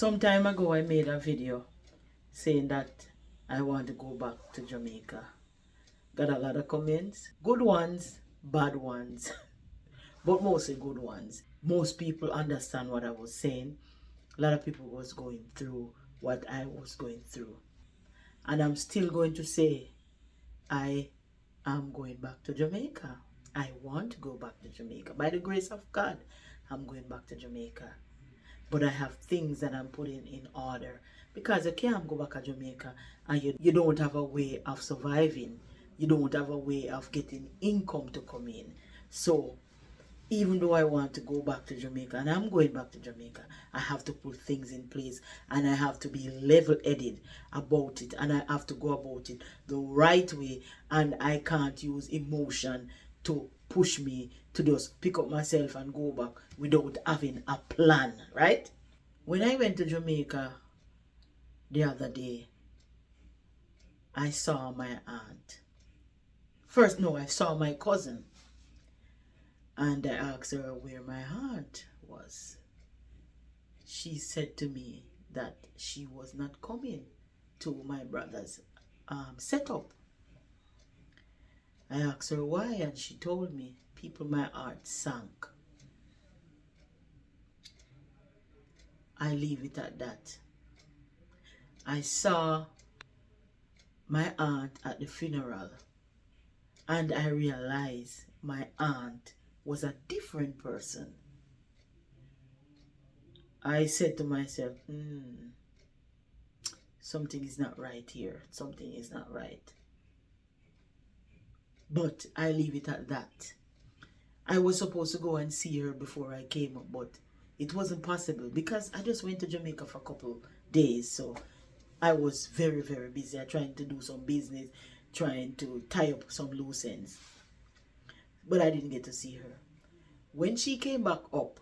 Some time ago, I made a video saying that I want to go back to Jamaica. Got a lot of comments, good ones, bad ones, but mostly good ones. Most people understand what I was saying. A lot of people was going through what I was going through. And I'm still going to say, I am going back to Jamaica. I want to go back to Jamaica. By the grace of God, I'm going back to Jamaica. But I have things that I'm putting in order. Because you can't go back to Jamaica and you don't have a way of surviving. You don't have a way of getting income to come in. So even though I want to go back to Jamaica, and I'm going back to Jamaica, I have to put things in place and I have to be level-headed about it, and I have to go about it the right way, and I can't use emotion to push me to just pick up myself and go back without having a plan, right? When I went to Jamaica the other day, I saw my aunt. First, no, I saw my cousin. And I asked her where my aunt was. She said to me that she was not coming to my brother's setup. I asked her why, and she told me, people, my heart sank. I leave it at that. I saw my aunt at the funeral, and I realized my aunt was a different person. I said to myself, something is not right here. Something is not right. But I leave it at that. I was supposed to go and see her before I came up, but it wasn't possible because I just went to Jamaica for a couple days. So I was very, very busy. I trying to do some business, trying to tie up some loose ends. But I didn't get to see her. When she came back up,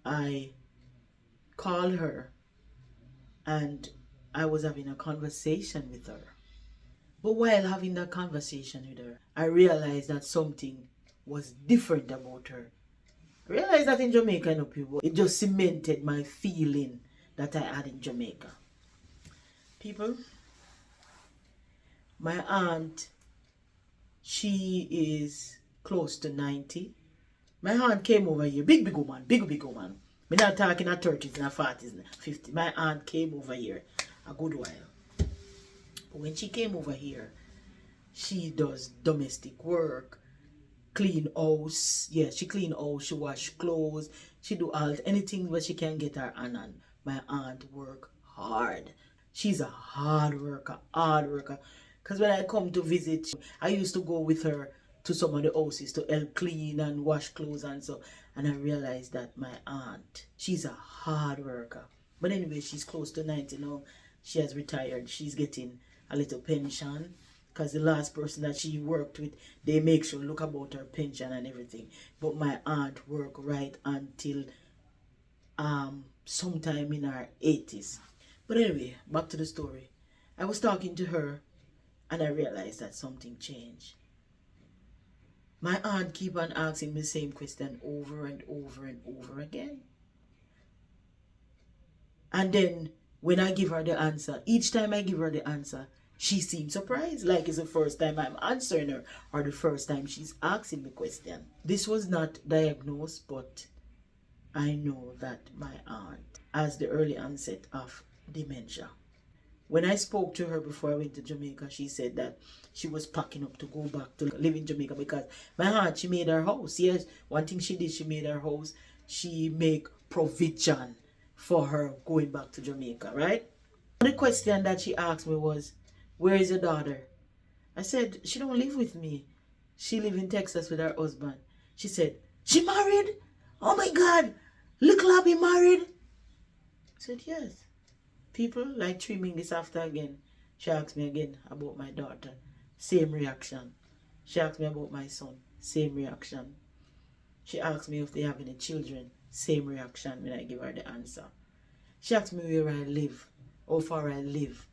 I called her and I was having a conversation with her. But while having that conversation with her, I realized that something was different about her. I realized that in Jamaica, you know, people, it just cemented my feeling that I had in Jamaica. People, my aunt, she is close to 90. My aunt came over here, big woman, big woman. We're not talking at 30s and 40s and 50s. My aunt came over here a good while. But when she came over here, she does domestic work, clean house. Yeah, she clean house, she wash clothes, she do all anything where she can get her hand on. My aunt work hard. She's a hard worker, hard worker. Because when I come to visit, I used to go with her to some of the houses to help clean and wash clothes and so. And I realized that my aunt, she's a hard worker. But anyway, she's close to 90 now. She has retired. She's getting a little pension because the last person that she worked with, they make sure look about her pension and everything. But my aunt worked right until sometime in her 80s. But anyway, back to the story. I was talking to her and I realized that something changed. My aunt keep on asking me the same question over and over and over again. And then when I give her the answer, each time I give her the answer, she seems surprised, like it's the first time I'm answering her or the first time she's asking me question. This was not diagnosed, but I know that my aunt has the early onset of dementia. When I spoke to her before I went to Jamaica, she said that she was packing up to go back to live in Jamaica because my aunt, she made her house. Yes, one thing she did, she made her house. She make provision for her going back to Jamaica, right? The question that she asked me was, where is your daughter? I said, she don't live with me. She live in Texas with her husband. She said, she married? Oh my God, little Abby married? I said, yes. People like 3 minutes after again, she asked me again about my daughter. Same reaction. She asked me about my son. Same reaction. She asked me if they have any children. Same reaction when I give her the answer. She asked me where I live, how far I live.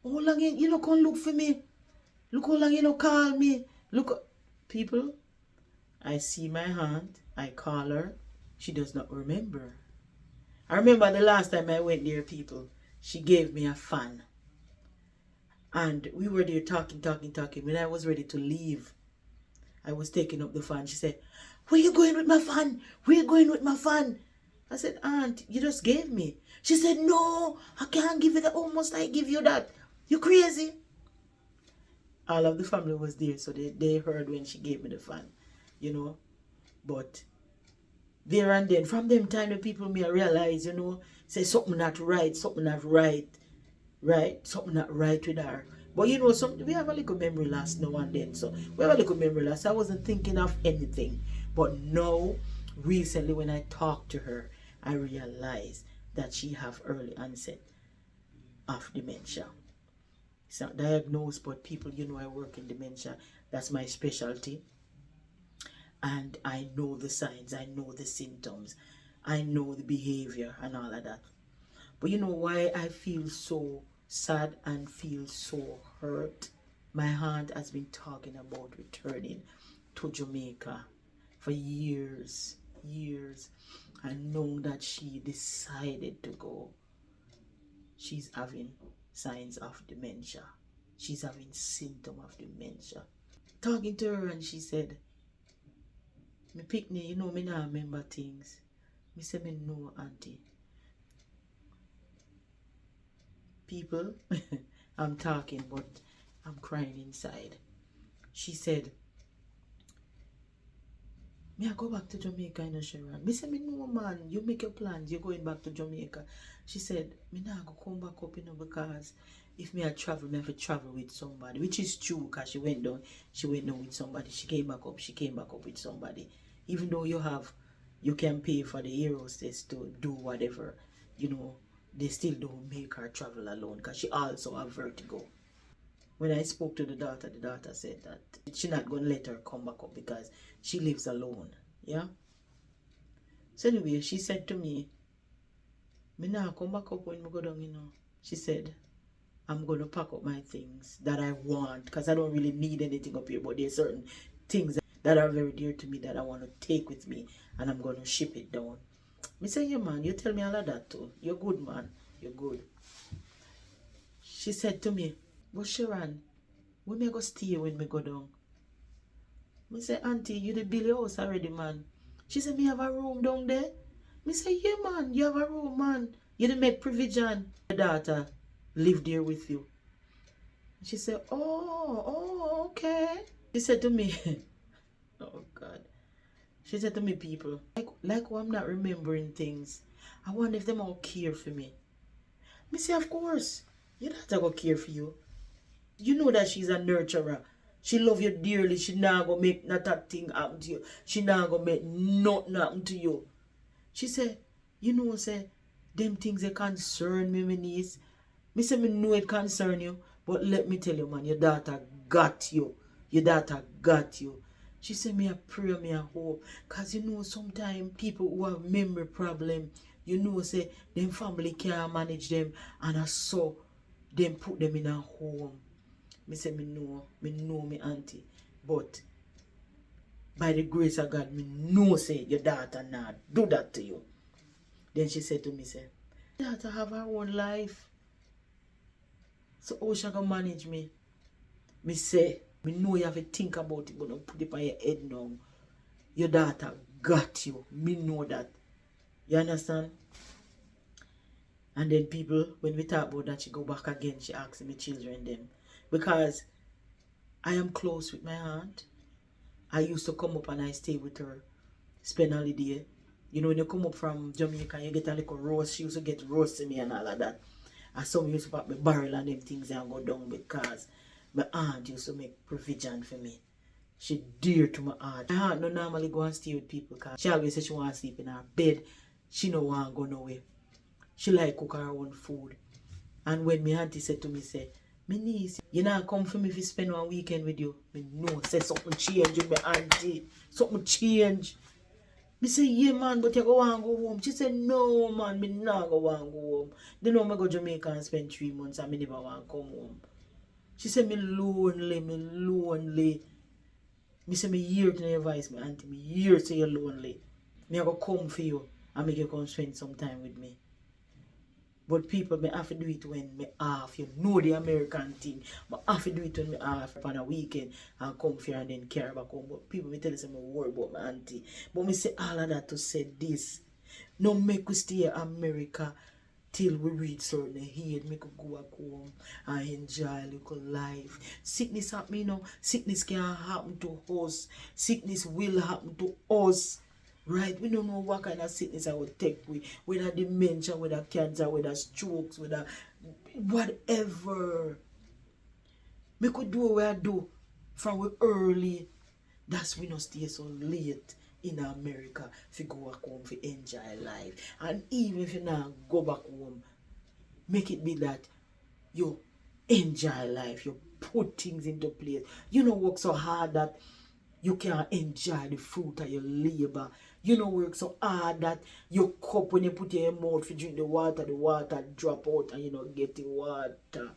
How long you know come look for me? Look how long you know call me. Look, people, I see my aunt, I call her. She does not remember. I remember the last time I went there, people, she gave me a fan. And we were there talking. When I was ready to leave, I was taking up the fan. She said, where you going with my fan? Where you going with my fan? I said, Aunt, you just gave me. She said, no, I can't give you that. Oh, must I give you that? You crazy? All of the family was there, so they heard when she gave me the fan, you know. But there and then, from them time, the people may realize, you know, say something not right, something not right, something not right with her. But you know, we have a little memory loss now and then. So we have a little memory loss. I wasn't thinking of anything. But now, recently when I talked to her, I realized that she have early onset of dementia. It's not diagnosed, but people, you know, I work in dementia. That's my specialty. And I know the signs, I know the symptoms, I know the behavior and all of that. But you know why I feel so sad and feel so hurt? My aunt has been talking about returning to Jamaica for years. And knowing that she decided to go, she's having signs of dementia. She's having symptoms of dementia. Talking to her, and she said, me picnic, you know, me not remember things. Me say me no, auntie. People, I'm talking, but I'm crying inside. She said, me I go back to Jamaica in a Sharon. Me say, me no, man, you make your plans, you're going back to Jamaica. She said, me not go come back up, you know, because if me I travel, me have to travel with somebody, which is true, because she went down with somebody. She came back up with somebody. Even though you can pay for the air hostess to do whatever, you know, they still don't make her travel alone, because she also have vertigo. When I spoke to the daughter said that she not going to let her come back up because she lives alone. Yeah? So anyway, she said to me, me nah come back up when me go down, you know. She said, I'm going to pack up my things that I want, because I don't really need anything up here, but there's certain things that are very dear to me that I want to take with me, and I'm going to ship it down. Me say, yeah, man, you tell me all of that too. You're good, man. You're good. She said to me, but Sharon, when me go stay when me go down? Me say, auntie, you the Billy house already, man. She said, me have a room down there. Me say, yeah, man, you have a room, man. You didn't make provision. Your daughter live there with you. She said, oh, okay. She said to me, oh, God. She said to me, people, like I'm not remembering things. I wonder if them all care for me. Me say, of course. Your daughter go care for you. You know that she's a nurturer. She love you dearly. She not gonna make not that thing happen to you. She not gonna make nothing happen to you. She said, you know, say, them things they concern me, my niece. Me say, me know it concern you, but let me tell you, man, your daughter got you. Your daughter got you. She said, me a pray, me a hope. Because you know, sometimes people who have memory problem, you know, say, them family can't manage them, and I saw them put them in a home. Me say, me know me auntie. But by the grace of God, me know say your daughter not do that to you. Then she said to me, say, daughter have her own life. So how she gonna manage me? Me say, me know you have to think about it, but don't put it on your head now. Your daughter got you. Me know that. You understand? And then people, when we talk about that, she go back again, she asks me children them. Because I am close with my aunt. I used to come up and I stay with her, spend holiday. You know, when you come up from Jamaica, you get a little roast. She used to get roast to me and all of that. And some used to pop my barrel and them things and go down because my aunt used to make provision for me. She dear to my aunt. My aunt no normally go and stay with people because she always say she want to sleep in her bed. She no want to go nowhere. She like cook her own food. And when my auntie said to me, say, me niece, you not come for me if you spend one weekend with you. Me know, say something change with my auntie. Something change. Me say, yeah, man, but you go and go home. She said, no, man, me not go and go home. They know me go Jamaica and spend 3 months and me never want to come home. She said, me lonely. Me say, me hear to your advice, my auntie. Me hear to you lonely. Me I go come for you. and make you come spend some time with me. But people may have to do it when me off. You know the American thing. But I have to do it when me off on a weekend and come here and then care back home. But people may tell us I'm worry about my auntie. But me say all of that to say this. No make we stay in America till we reach certain age. Make we go back home and enjoy a little life. Sickness happen, you know. Sickness can happen to us. Sickness will happen to us. Right? We don't know what kind of sickness I will take with, whether dementia, whether cancer, whether strokes, whether whatever. We could do what I do from we early. That's we not stay so late in America if you go back home for enjoy life. And even if you not go back home, make it be that you enjoy life, you put things into place. You don't work so hard that you can't enjoy the fruit of your labor. You don't work so hard that your cup, when you put it in your mouth to drink the water drop out and you don't get the water.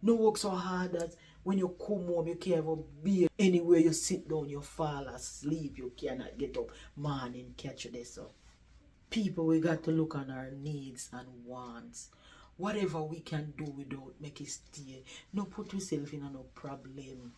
No work so hard that when you come home you can't even be anywhere you sit down, you fall asleep, you cannot get up morning, catch you there. So people, we got to look on our needs and wants. Whatever we can do without, make it stay. No put yourself in a no problem.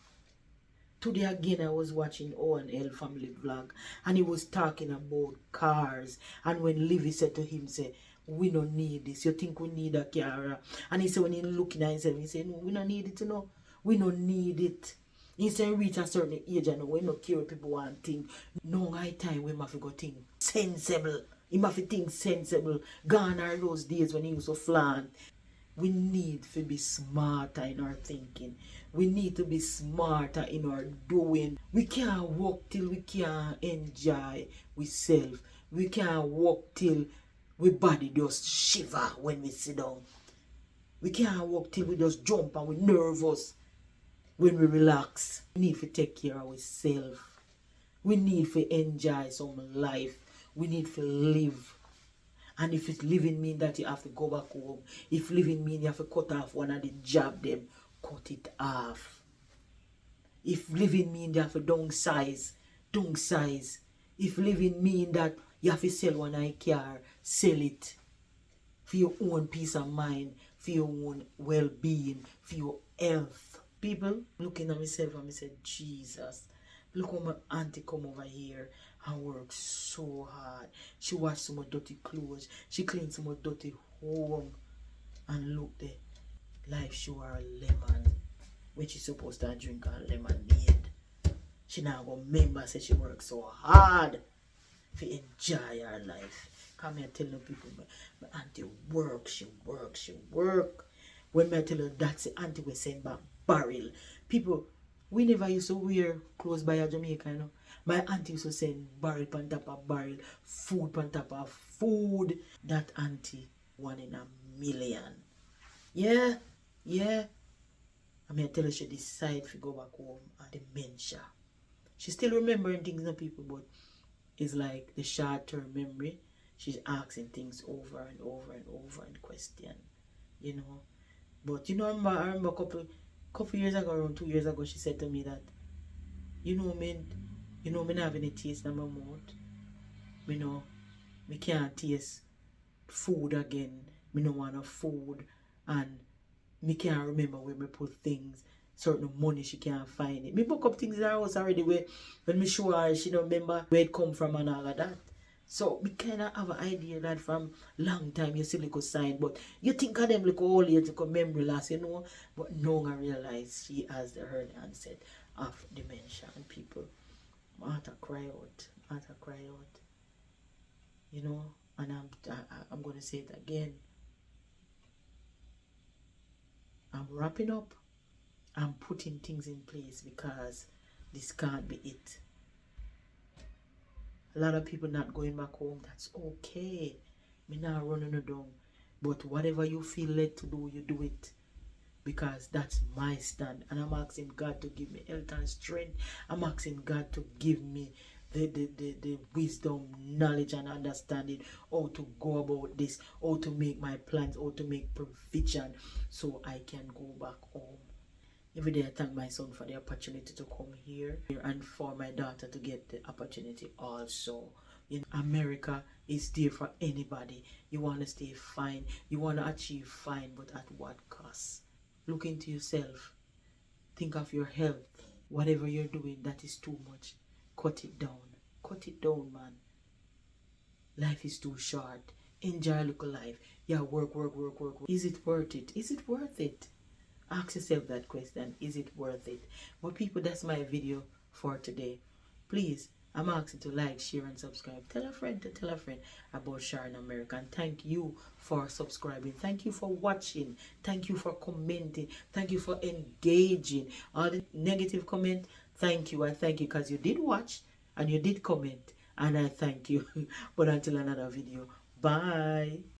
Today again I was watching O&L family vlog and he was talking about cars, and when Livy said to him, say, we don't need this, you think we need a car? And he said when he looking at himself, he said, no, we don't need it, you know. We don't need it. He said reach a certain age and we don't care what people want to think. No high time we must go think sensible. He must think sensible. Gone are those days when he used to flaunt. We need to be smarter in our thinking. We need to be smarter in our doing. We can't walk till we can't enjoy ourselves. We can't walk till we body just shiver when we sit down. We can't walk till we just jump and we nervous when we relax. We need to take care of ourselves. We need to enjoy some life. We need to live. And if it's living mean that you have to go back home, if living mean you have to cut off one of the job them, cut it off. If living mean you have to downsize, downsize. If living mean that you have to sell one eye car, sell it. For your own peace of mind, for your own well-being, for your health. People, looking at myself and I said, Jesus, look how my auntie come over here and work so hard. She wash some more dirty clothes. She clean some more dirty home. And look there, life show her a lemon when she supposed to drink her lemonade. She now go remember say she work so hard to enjoy her life. Come here tell people, my auntie work, she work, she work. When I tell her that's the auntie we send back barrel. People, we never used to wear clothes by a Jamaica, you know. My auntie used to send barrel on top of barrel, food on top of food. That auntie, 1 in a million. Yeah, yeah. I mean, I tell her she decide to go back home and dementia. She still remembering things, no people, but it's like the short-term memory. She's asking things over and over and over and question, you know. But you know, I remember a couple years ago, around 2 years ago, she said to me that, you know, me not have any taste in my mouth. Me know, me can't taste food again. Me no want no food, and me can't remember where me put things. Certain money she can't find it. Me book up things in her house already where when me show her she don't remember where it come from and all of that. So we kind of have an idea that from long time you see little sign, but you think of them like old age, like memory loss, you know. But now I realize she has the early onset of dementia, and people, my heart cry out, you know. And I'm gonna say it again. I'm wrapping up. I'm putting things in place because this can't be it. A lot of people not going back home. That's okay. Me not running it down. But whatever you feel led to do, you do it. Because that's my stand. And I'm asking God to give me health and strength. I'm asking God to give me the wisdom, knowledge and understanding how to go about this, how to make my plans, how to make provision so I can go back home. Every day I thank my son for the opportunity to come here and for my daughter to get the opportunity also America is there for anybody. You want to stay fine, you want to achieve fine, but at what cost? Look into yourself. Think of your health. Whatever you're doing that is too much, cut it down. Cut it down, man. Life is too short. Enjoy a little life. Yeah, work, work, work, work, work. Is it worth it? Is it worth it? Ask yourself that question. Is it worth it? But people, that's my video for today. Please, I'm asking to like, share, and subscribe. Tell a friend to tell a friend about Sharon America. And thank you for subscribing. Thank you for watching. Thank you for commenting. Thank you for engaging. All the negative comment, thank you. I thank you because you did watch and you did comment. And I thank you. But until another video, bye.